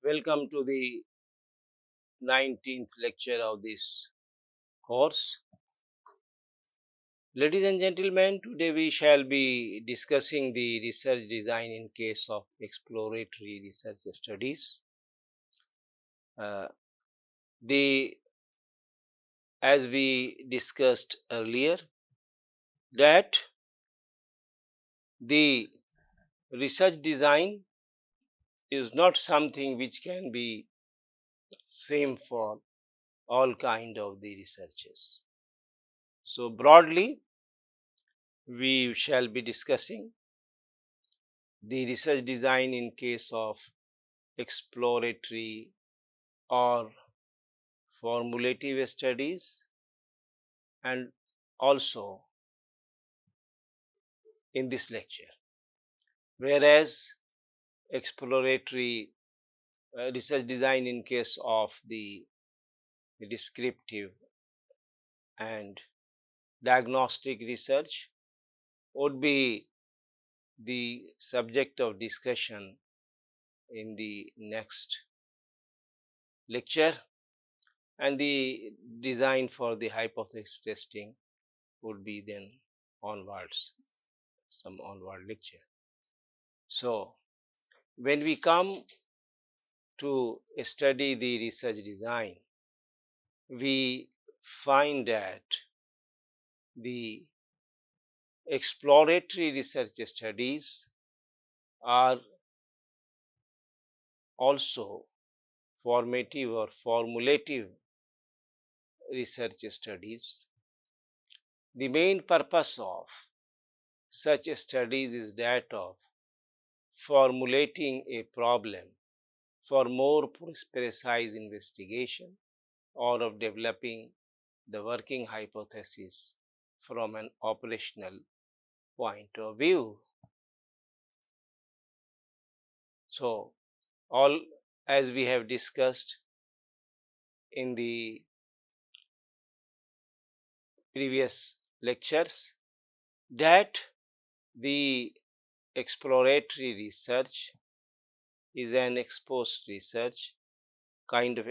Welcome to the 19th lecture of this course. Ladies and gentlemen, today we shall be discussing the research design in case of exploratory research studies. Uh, the as we discussed earlier that the research design is not something which can be same for all kind of the researches. So broadly we shall be discussing the research design in case of exploratory or formulative studies, and also in this lecture, whereas exploratory research design in case of the descriptive and diagnostic research would be the subject of discussion in the next lecture, and the design for the hypothesis testing would be then onwards, some onward lecture. So when we come to study the research design, we find that the exploratory research studies are also formative or formulative research studies. The main purpose of such studies is that of formulating a problem for more precise investigation or of developing the working hypothesis from an operational point of view. So, all as we have discussed in the previous lectures, that the exploratory research is an exposed research, kind of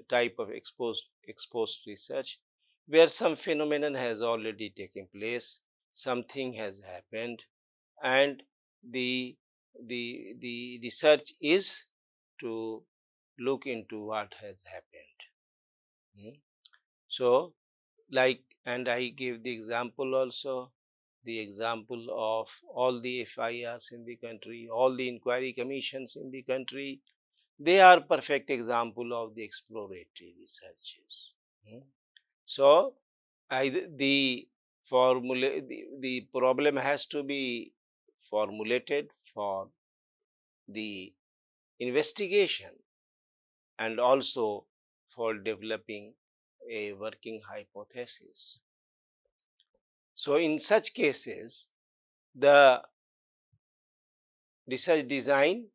type of exposed research, where some phenomenon has already taken place, something has happened, and the research is to look into what has happened. So, like, and I gave the example also, the example of all the FIRs in the country, all the inquiry commissions in the country, they are perfect example of the exploratory researches. So, the the problem has to be formulated for the investigation and also for developing a working hypothesis. So, in such cases, the research design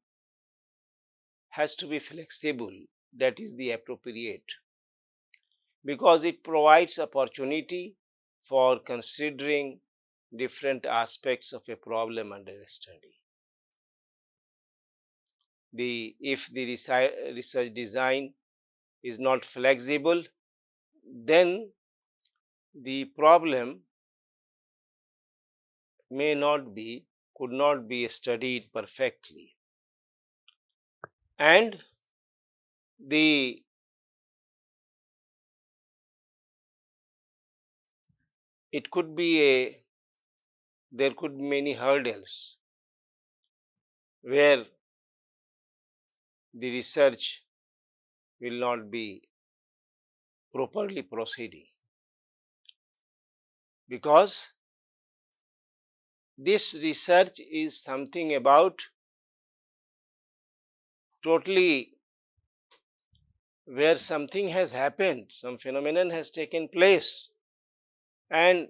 has to be flexible, that is the appropriate, because it provides opportunity for considering different aspects of a problem under study. If the research design is not flexible, then the problem could not be studied perfectly, and the it could be there could be many hurdles where the research will not be properly proceeding, because this research is something about totally where something has happened, some phenomenon has taken place, and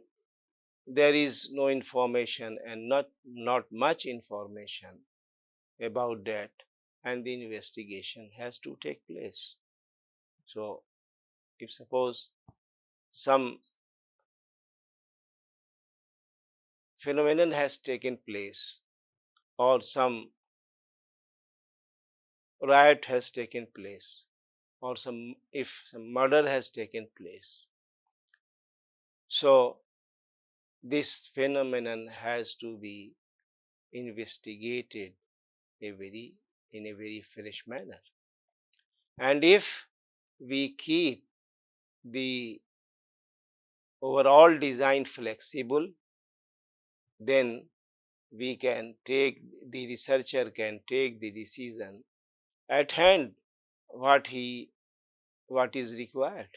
there is no information and not much information about that, and the investigation has to take place. So, if suppose some phenomenon has taken place or some riot has taken place or if some murder has taken place. So this phenomenon has to be investigated a very in a very fresh manner. And if we keep the overall design flexible, then we can take the researcher can take the decision at hand what is required.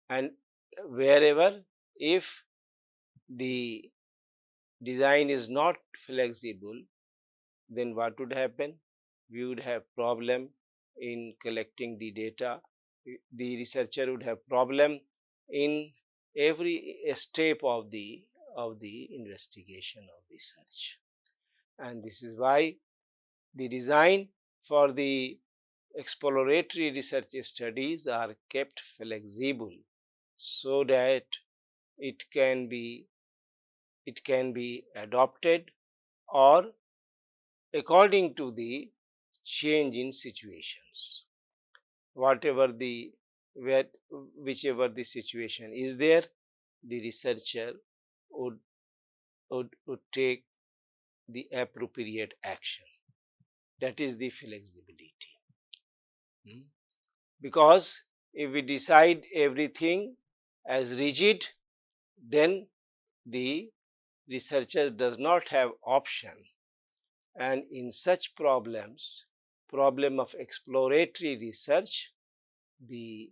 And wherever if the design is not flexible, then what would happen? We would have problem in collecting the data. The researcher would have problem in every step of the investigation of research. And this is why the design for the exploratory research studies are kept flexible so that it can be adopted or according to the change in situations, whatever the whichever the situation is there, the researcher would would take the appropriate action. That is the flexibility. Because if we decide everything as rigid, then the researcher does not have option, and in such problem of exploratory research, the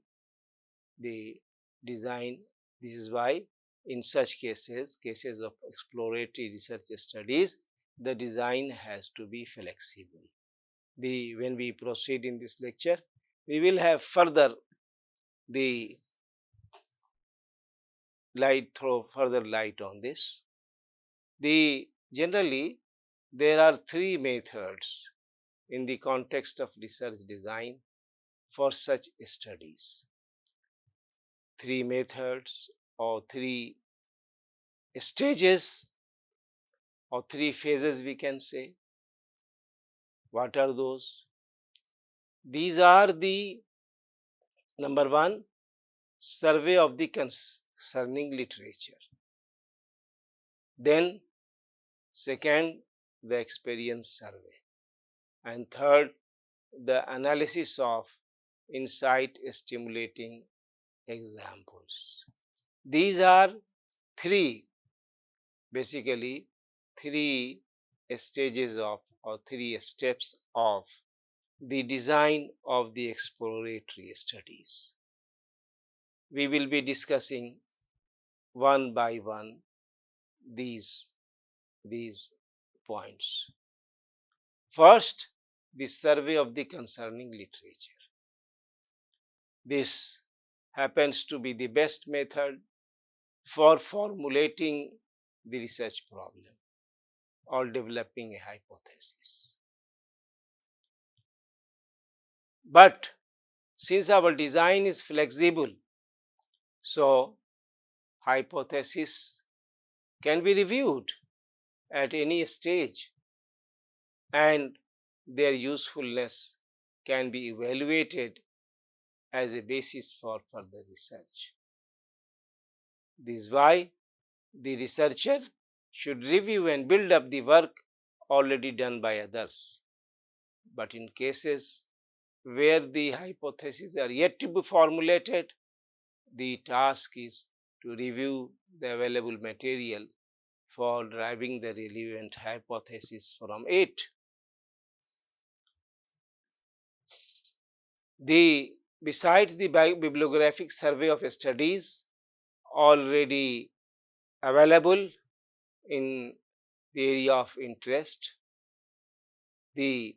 design, this is why in such cases of exploratory research studies, the design has to be flexible. When we proceed in this lecture, we will have further the throw further light on this. Generally there are three methods in the context of research design for such studies. Three methods or three stages or three phases, we can say. What are those? These are the number one, survey of the concerning literature. Then second, the experience survey. And third, the analysis of insight stimulating examples. These are basically three stages of or three steps of the design of the exploratory studies. We will be discussing one by one these points. First, the survey of the concerning literature. This happens to be the best method for formulating the research problem or developing a hypothesis. But since our design is flexible, so hypothesis can be reviewed at any stage and their usefulness can be evaluated as a basis for further research. This is why the researcher should review and build up the work already done by others. But in cases where the hypotheses are yet to be formulated, the task is to review the available material for deriving the relevant hypothesis from it. Besides the bibliographic survey of studies already available in the area of interest, the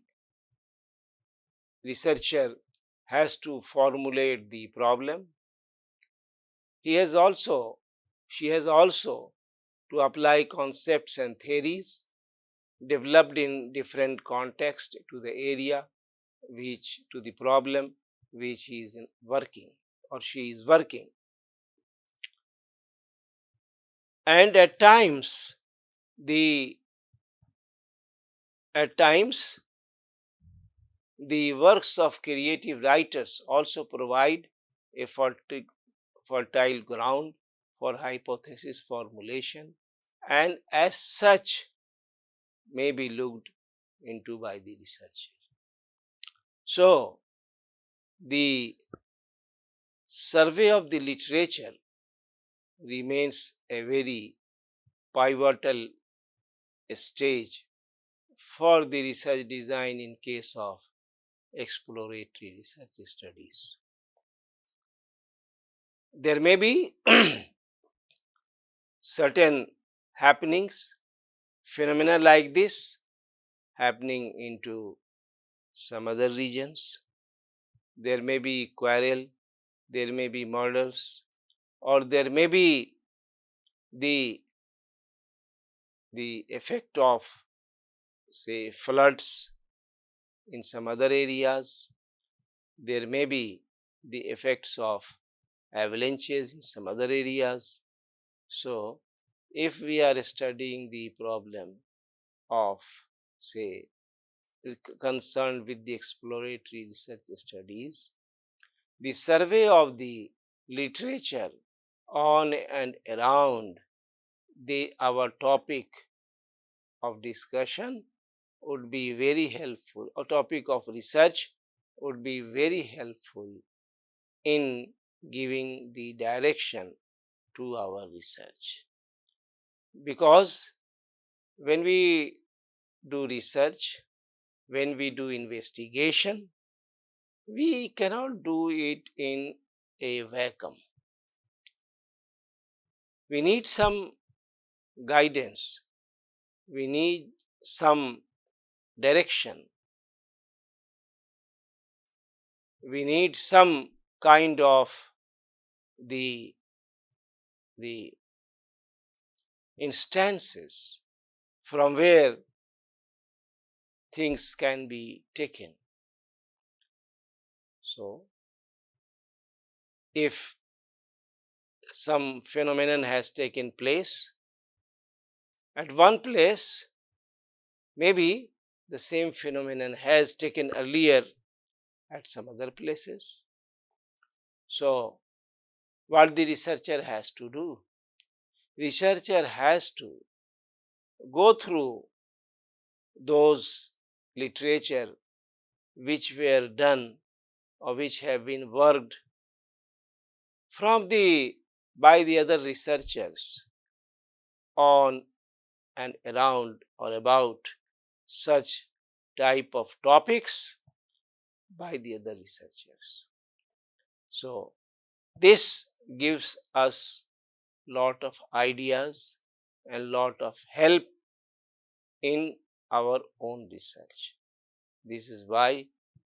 researcher has to formulate the problem. She has also to apply concepts and theories developed in different contexts to the area to the problem which he is working or she is working. And at times The works of creative writers also provide a fertile ground for hypothesis formulation and as such may be looked into by the researcher. So, the survey of the literature remains a very pivotal stage for the research design in case of exploratory research studies. There may be certain happenings, phenomena like this happening into some other regions. There may be quarrel, there may be murders, or there may be the effect of say floods in some other areas. There may be the effects of avalanches in some other areas. So, if we are studying the problem of say concerned with the exploratory research studies, the survey of the literature on and around our topic of discussion would be very helpful, or topic of research would be very helpful in giving the direction to our research. Because when we do research, when we do investigation, we cannot do it in a vacuum. We need some guidance, we need some direction, we need some kind of the instances from where things can be taken. So, if some phenomenon has taken place at one place, maybe the same phenomenon has taken earlier at some other places. So, what the researcher has to do? Researcher has to go through those literature which were done or which have been worked by the other researchers on and around or about such type of topics by the other researchers. So, this gives us lot of ideas and lot of help in our own research. This is why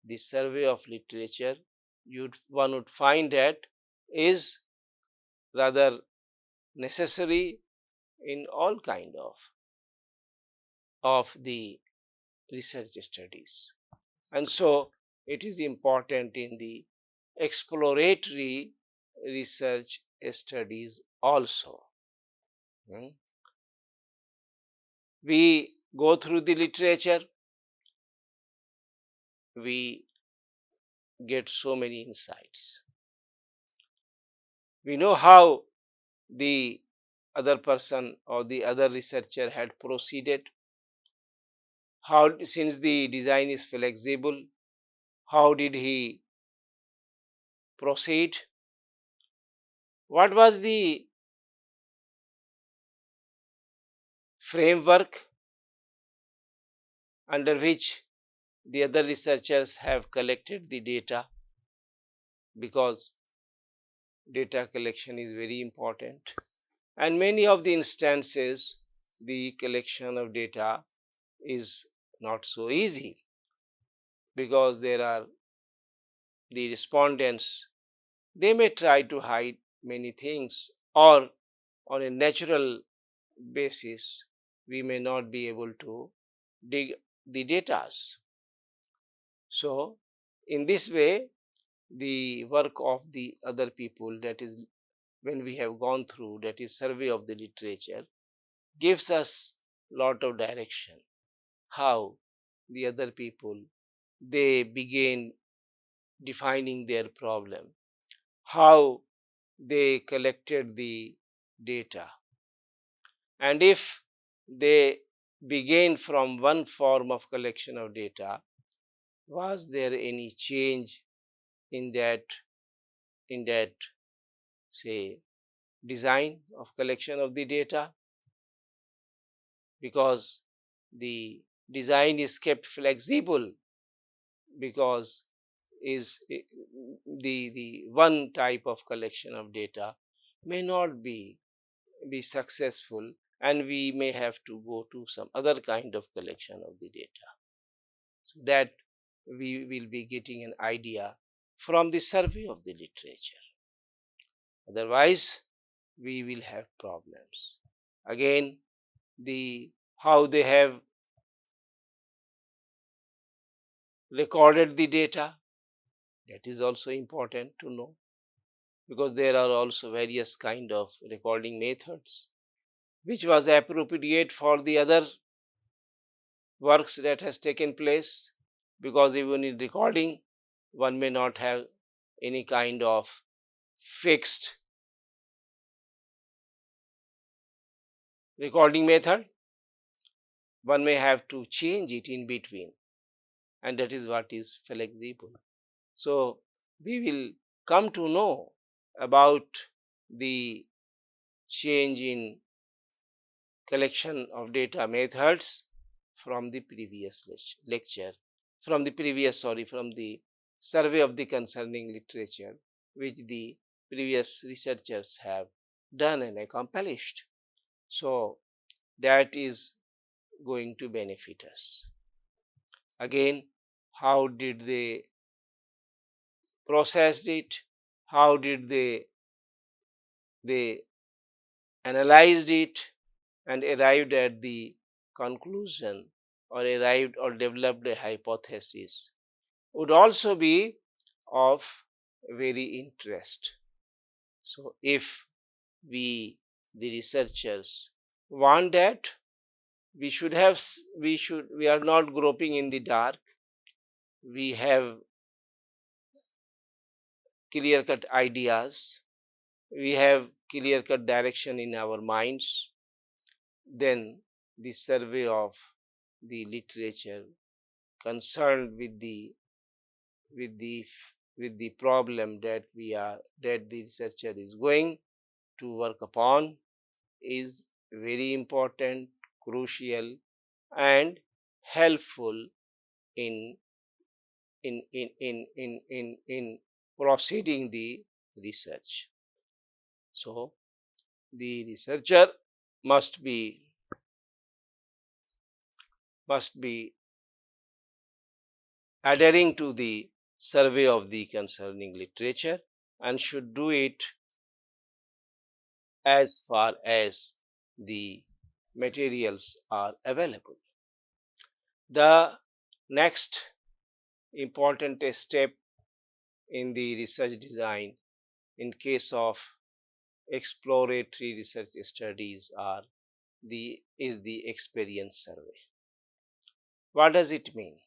the survey of literature one would find that is rather necessary in all kind of the research studies. And so, it is important in the exploratory research studies also. We go through the literature, we get so many insights. We know how the other person or the other researcher had proceeded, how since the design is flexible, how did he proceed, what was the framework under which the other researchers have collected the data, because data collection is very important, and many of the instances the collection of data is not so easy, because there are the respondents, they may try to hide many things, or on a natural basis we may not be able to dig the data. So, in this way the work of the other people, that is when we have gone through, that is survey of the literature, gives us lot of direction how the other people they began defining their problem, how they collected the data, and if they began from one form of collection of data, was there any change in that say design of collection of the data, because the design is kept flexible, because is the one type of collection of data may not be successful, and we may have to go to some other kind of collection of the data, so that we will be getting an idea from the survey of the literature. Otherwise we will have problems. Again, the how they have recorded the data, that is also important to know, because there are also various kind of recording methods which was appropriate for the other works that has taken place, because even in recording one may not have any kind of fixed recording method, one may have to change it in between, and that is what is flexible. So we will come to know about the change in collection of data methods from the previous lecture, from the previous, sorry, from the survey of the concerning literature, which the previous researchers have done and accomplished. So that is going to benefit us. Again, how did they processed it? How did they analyzed it and arrived at the conclusion, or arrived or developed a hypothesis, would also be of very interest. So if we, the researchers, want that, we are not groping in the dark, we have clear cut ideas, we have clear cut direction in our minds, then the survey of the literature concerned with the with the problem that the researcher is going to work upon is very important, crucial, and helpful in in proceeding the research. So the researcher must be must be adhering to the survey of the concerning literature, and should do it as far as the materials are available. The next important step in the research design in case of exploratory research studies is the experience survey. What does it mean?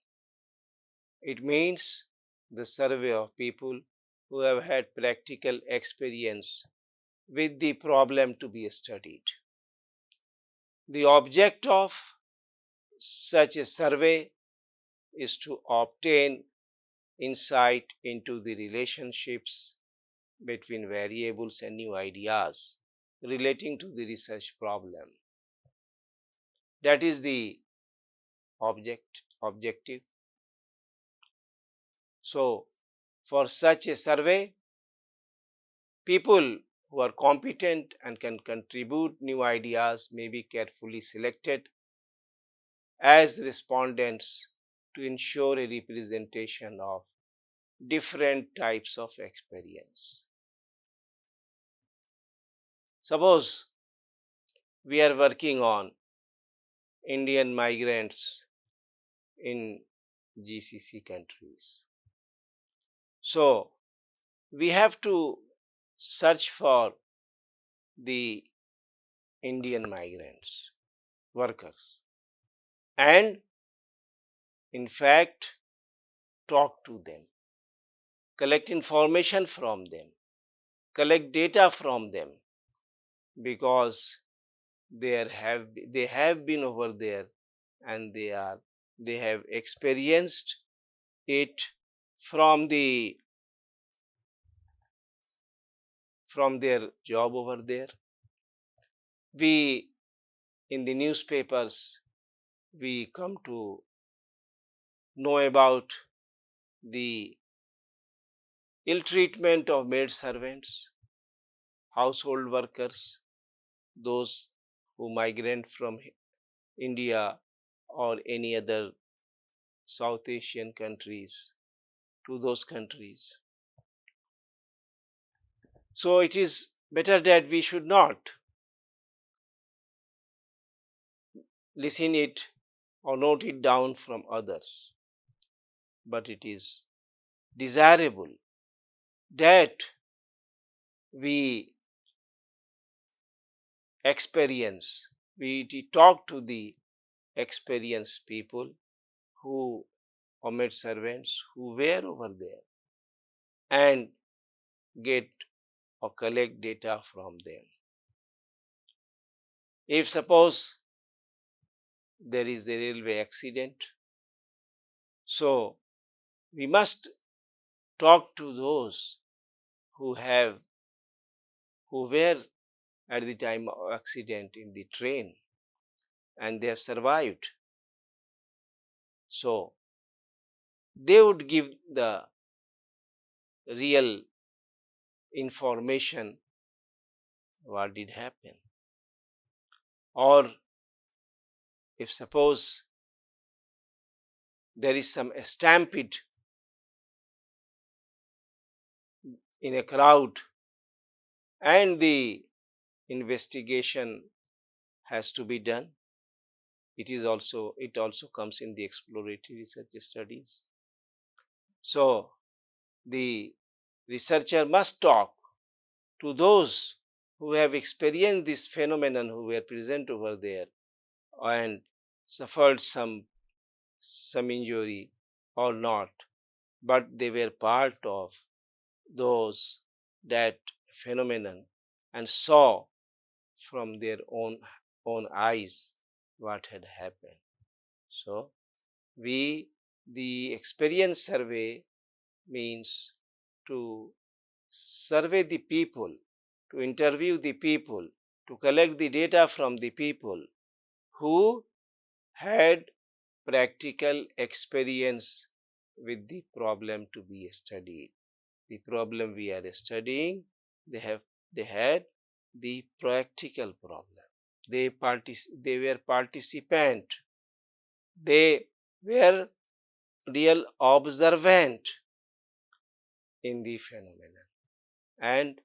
It means the survey of people who have had practical experience with the problem to be studied. The object of such a survey is to obtain insight into the relationships between variables and new ideas relating to the research problem. That is the objective. So for such a survey, people who are competent and can contribute new ideas may be carefully selected as respondents to ensure a representation of different types of experience. Suppose we are working on Indian migrants in GCC countries. So we have to search for the Indian migrants, workers, and in fact talk to them, collect information from them, collect data from them, because they have been over there, and they have experienced it from their job over there. We, in the newspapers, we come to know about the ill treatment of maid servants, household workers, those who migrate from India or any other South Asian countries to those countries. So it is better that we should not listen it or note it down from others, but it is desirable that we experience, we talk to the experienced people who are maid servants who were over there, and get or collect data from them. If suppose there is a railway accident, so we must talk to those who were at the time of accident in the train, and they have survived. So they would give the real information what did happen. Or if suppose there is some stampede in a crowd and the investigation has to be done, it also comes in the exploratory research studies. So the researcher must talk to those who have experienced this phenomenon, who were present over there and suffered some injury or not, but they were part of that phenomenon and saw from their own eyes what had happened. So the experience survey means to survey the people, to interview the people, to collect the data from the people who had practical experience with the problem to be studied. The problem we are studying, they had the practical problem. They were participant. They were real observant in the phenomenon, and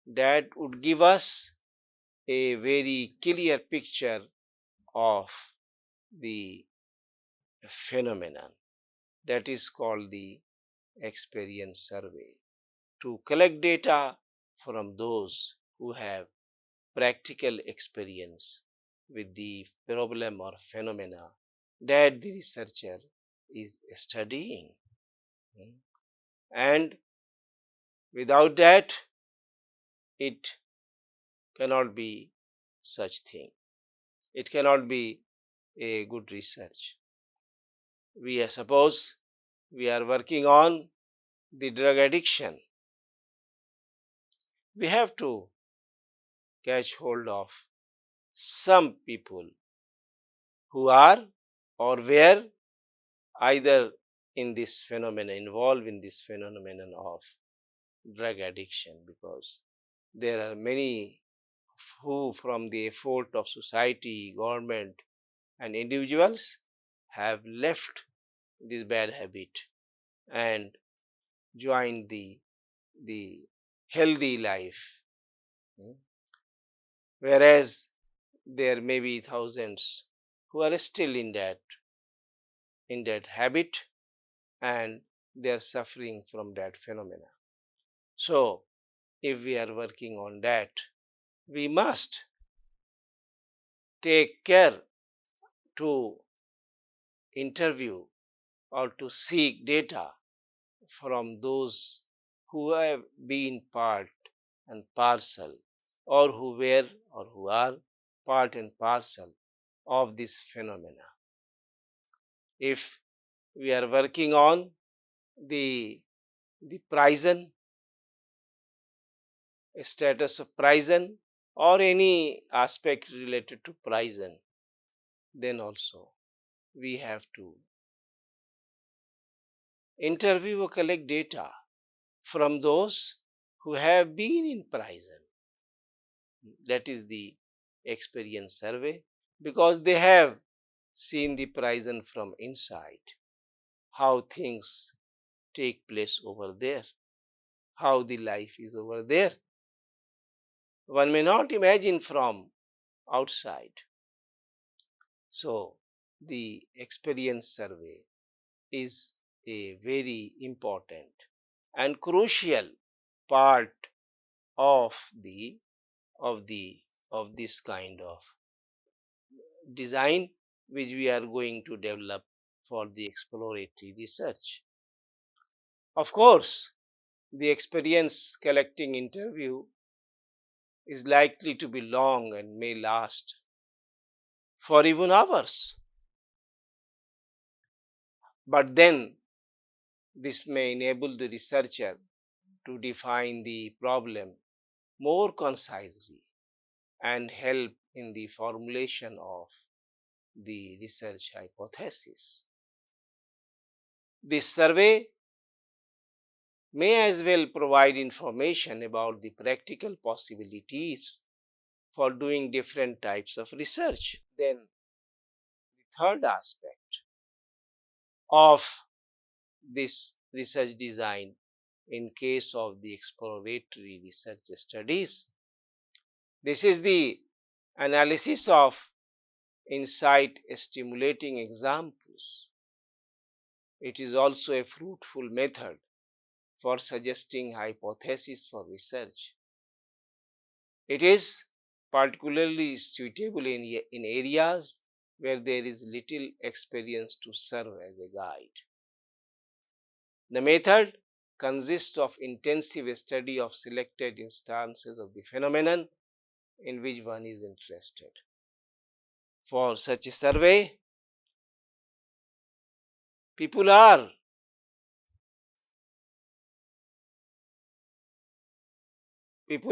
that would give us a very clear picture of the phenomenon. That is called the experience survey, to collect data from those who have practical experience with the problem or phenomena that the researcher is studying. And without that, it cannot be such thing. It cannot be a good research. Suppose we are working on the drug addiction. We have to catch hold of some people who are or were either in this phenomenon, involved in this phenomenon of drug addiction, because there are many who, from the effort of society, government and individuals, have left this bad habit and joined the healthy life. Whereas there may be thousands who are still in that habit, and they are suffering from that phenomena. So if we are working on that, we must take care to interview or to seek data from those who have been part and parcel, or who were or who are part and parcel of this phenomena. If we are working on the prison, status of prison, or any aspect related to prison, then also we have to interview or collect data from those who have been in prison. That is the experience survey, because they have seen the prison from inside, how things take place over there, how the life is over there. One may not imagine from outside. So, the experience survey is a very important and crucial part of the of the of this kind of design which we are going to develop for the exploratory research. Of course, the experience collecting interview is likely to be long and may last for even hours. But then this may enable the researcher to define the problem more concisely and help in the formulation of the research hypothesis. This survey may as well provide information about the practical possibilities for doing different types of research. Then, the third aspect of this research design in case of the exploratory research studies, this is the analysis of insight stimulating examples. It is also a fruitful method for suggesting hypotheses for research. It is particularly suitable in areas where there is little experience to serve as a guide. The method consists of intensive study of selected instances of the phenomenon in which one is interested. For such a survey, people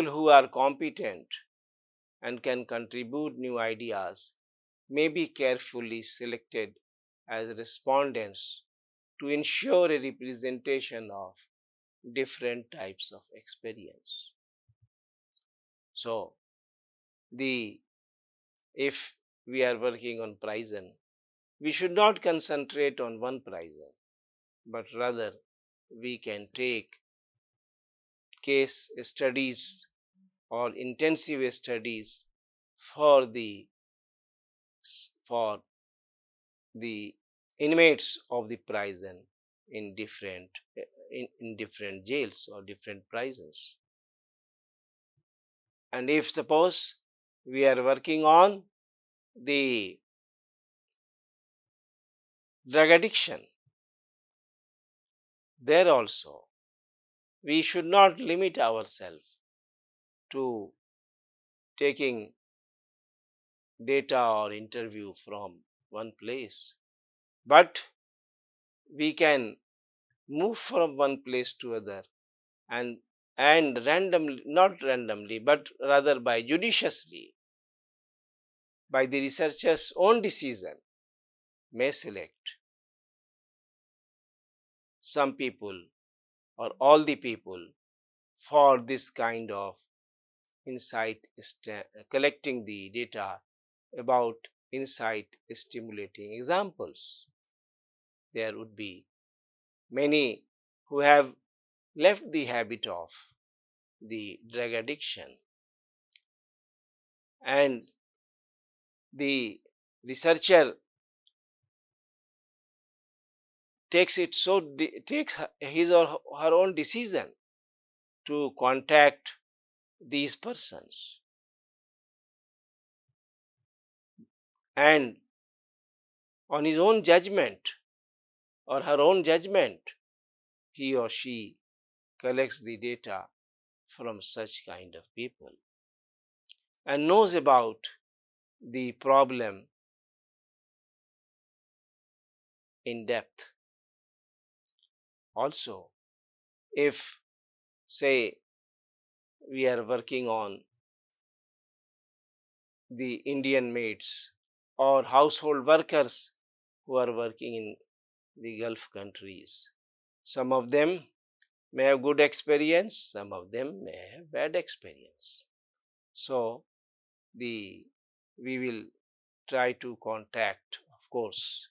who are competent and can contribute new ideas may be carefully selected as respondents to ensure a representation of different types of experience. So, if we are working on prison, we should not concentrate on one prison, but rather we can take case studies or intensive studies for the for the inmates of the prison in different jails or different prisons. And if suppose we are working on the drug addiction, there also we should not limit ourselves to taking data or interview from one place, but we can move from one place to other and randomly, not randomly, but rather by judiciously, by the researcher's own decision, may select some people or all the people for this kind of insight, collecting the data about insight stimulating examples. There would be many who have left the habit of the drug addiction, and the researcher takes his or her own decision to contact these persons, and on his own judgment or her own judgment, he or she collects the data from such kind of people and knows about the problem in depth. Also, if say we are working on the Indian maids or household workers who are working in the Gulf countries, some of them may have good experience, some of them may have bad experience. So, the we will try to contact, of course,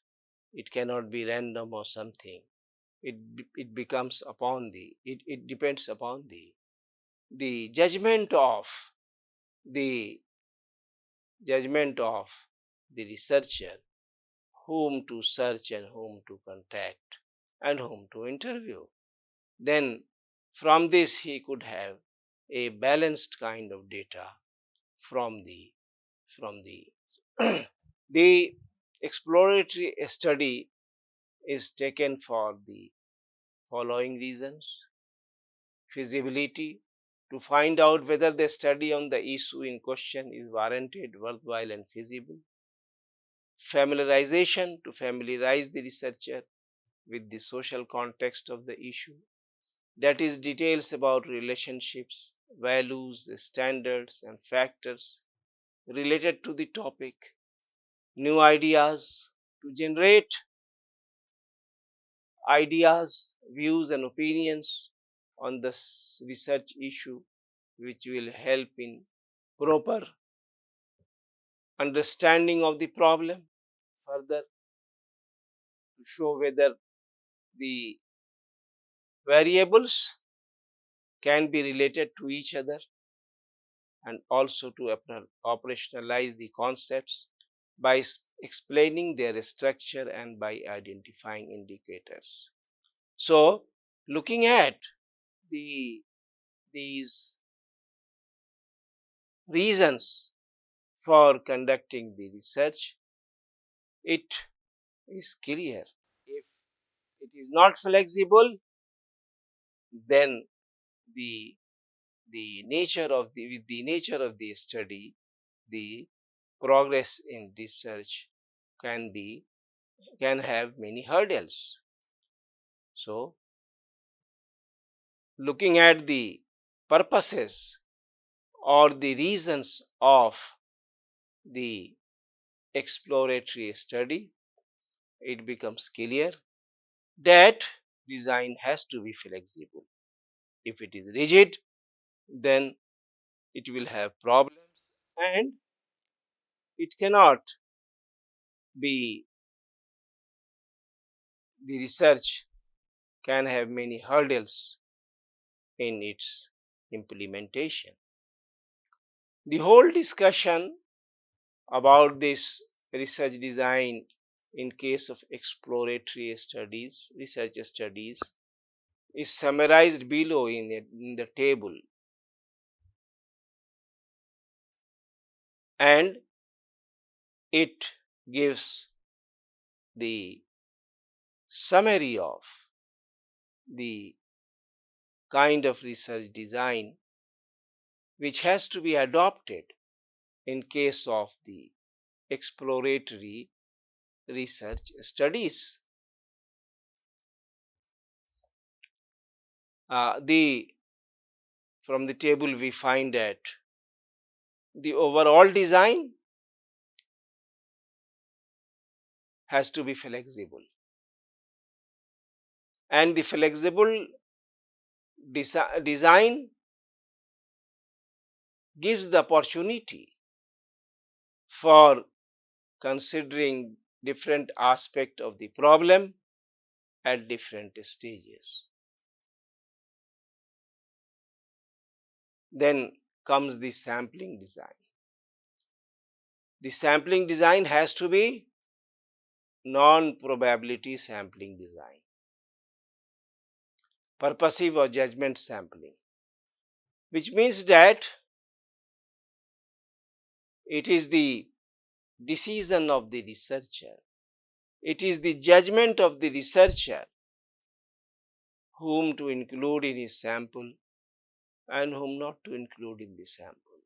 it cannot be random or something. It becomes upon it depends upon the the judgment of the researcher, whom to search and whom to contact and whom to interview. Then from this he could have a balanced kind of data from the the exploratory study is taken for the following reasons: feasibility, to find out whether the study on the issue in question is warranted, worthwhile, and feasible; familiarization, to familiarize the researcher with the social context of the issue, that is, details about relationships, values, standards, and factors related to the topic; new ideas, to generate ideas, views, and opinions on the research issue, which will help in proper understanding of the problem; further, to show whether the variables can be related to each other, and also to operationalize the concepts by explaining their structure and by identifying indicators. So, looking at these reasons for conducting the research, it is clear. If it is not flexible, then the with the nature of the study, the progress in research can have many hurdles. So, looking at the purposes or the reasons of the exploratory study, it becomes clear that design has to be flexible. If it is rigid, then it will have problems and it cannot be, the research can have many hurdles in its implementation. The whole discussion about this research design in case of exploratory studies, research studies, is summarized below in the table, and it gives the summary of the kind of research design which has to be adopted in case of the exploratory research studies. From the table we find that the overall design has to be flexible, and the flexible design gives the opportunity for considering different aspects of the problem at different stages. Then comes the sampling design. The sampling design has to be non-probability sampling design, purposive or judgment sampling, which means that it is the decision of the researcher, it is the judgment of the researcher whom to include in his sample and whom not to include in the sample,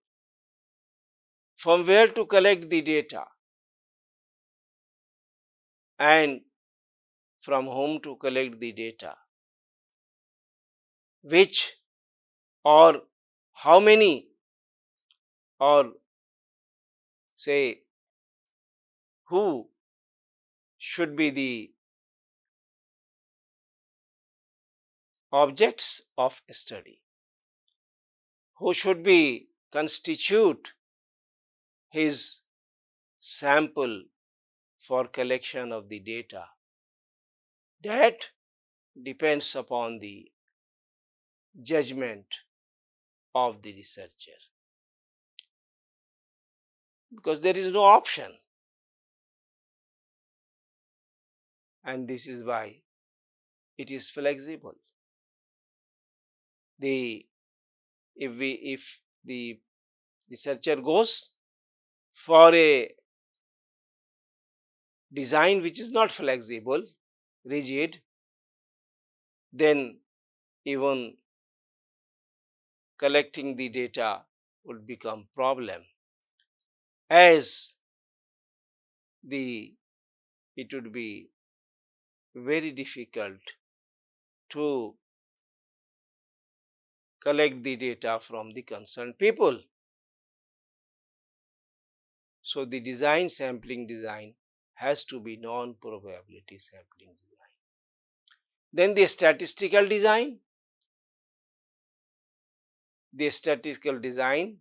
from where to collect the data, and from whom to collect the data, which or how many, or say who should be the objects of study, who should be constitute his sample for collection of the data. That depends upon the judgment of the researcher, because there is no option, and this is why it is flexible. The if the researcher goes for a design which is not flexible, rigid, then even collecting the data would become problem, as it would be very difficult to collect the data from the concerned people. So the sampling design has to be non-probability sampling design. Then the statistical design. The statistical design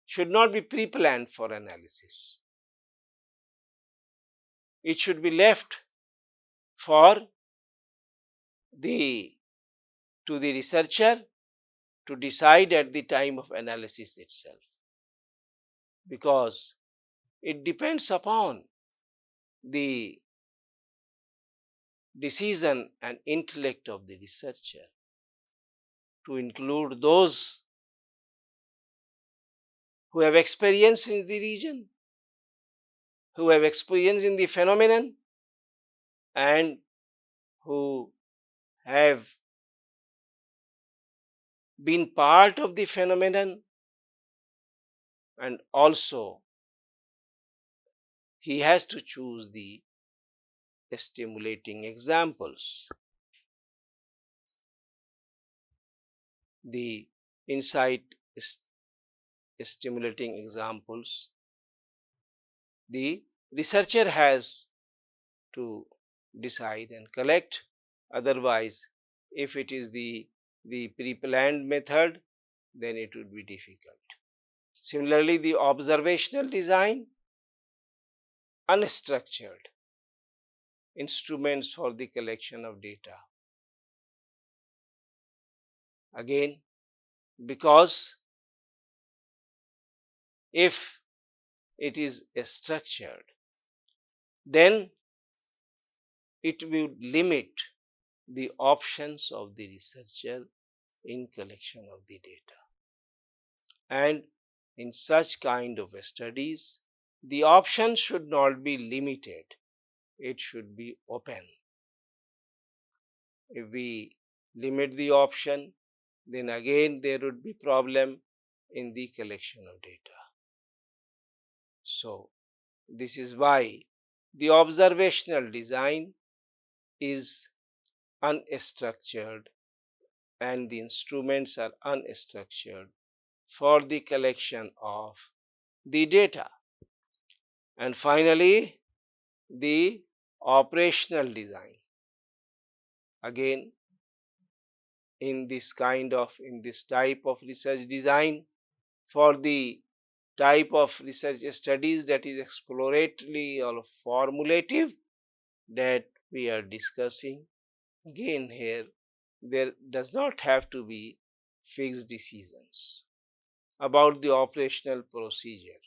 should not be pre-planned for analysis. It should be left for the researcher to decide at the time of analysis itself, because it depends upon the decision and intellect of the researcher to include those who have experience in the region, who have experience in the phenomenon, and who have been part of the phenomenon, and also he has to choose the stimulating examples. The insight stimulating examples, the researcher has to decide and collect. Otherwise, if it is the pre-planned method, then it would be difficult. Similarly, the observational design, unstructured instruments for the collection of data. Again, because if it is structured, then it will limit the options of the researcher in collection of the data. And in such kind of studies, the option should not be limited, it should be open. If we limit the option, then again there would be problem in the collection of data. So this is why the observational design is unstructured and the instruments are unstructured for the collection of the data. And finally, the operational design. Again, in this type of research design, for the type of research studies that is exploratory or formulative that we are discussing, again here there does not have to be fixed decisions about the operational procedure.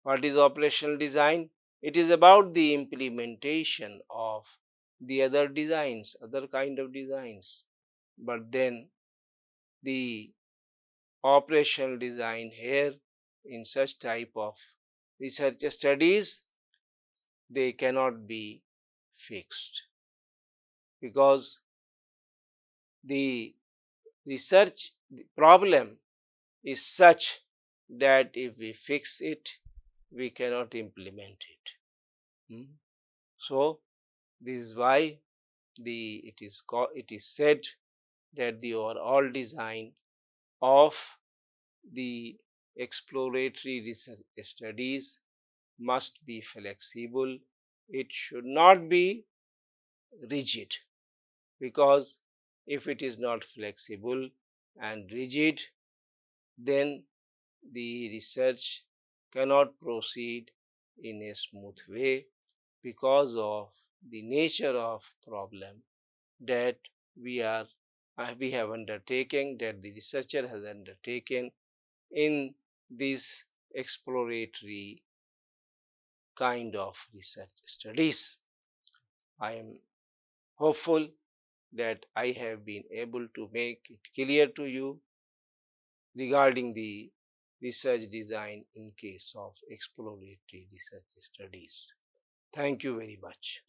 What is operational design? It is about the implementation of the other kind of designs. But then the operational design here in such type of research studies, they cannot be fixed, because the research problem is such that if we fix it, we cannot implement it. Hmm. So, this is why it is said that the overall design of the exploratory research studies must be flexible. It should not be rigid, because if it is not flexible and rigid, then the research cannot proceed in a smooth way because of the nature of problem that we are we have undertaken, that the researcher has undertaken in this exploratory kind of research studies. I am hopeful that I have been able to make it clear to you regarding the research design in case of exploratory research studies. Thank you very much.